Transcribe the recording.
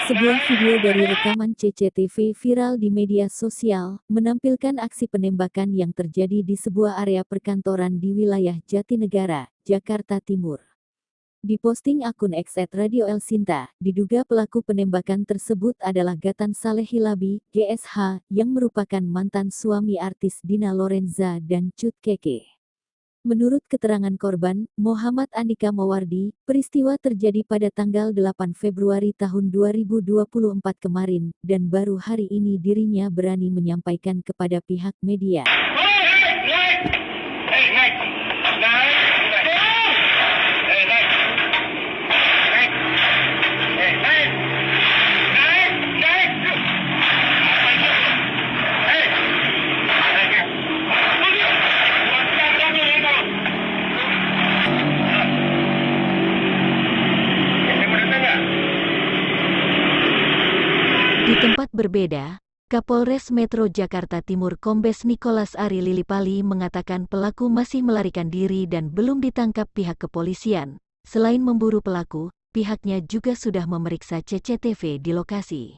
Sebuah video dari rekaman CCTV viral di media sosial, menampilkan aksi penembakan yang terjadi di sebuah area perkantoran di wilayah Jatinegara, Jakarta Timur. Diposting akun X @Radio-El-Sinta, diduga pelaku penembakan tersebut adalah Gatan Saleh Hilabi, GSH, yang merupakan mantan suami artis Dina Lorenza dan Cut Keke. Menurut keterangan korban, Muhammad Andika Mawardi, peristiwa terjadi pada tanggal 8 Februari tahun 2024 kemarin, dan baru hari ini dirinya berani menyampaikan kepada pihak media. Di tempat berbeda, Kapolres Metro Jakarta Timur Kombes Nicholas Ari Lilipali mengatakan pelaku masih melarikan diri dan belum ditangkap pihak kepolisian. Selain memburu pelaku, pihaknya juga sudah memeriksa CCTV di lokasi.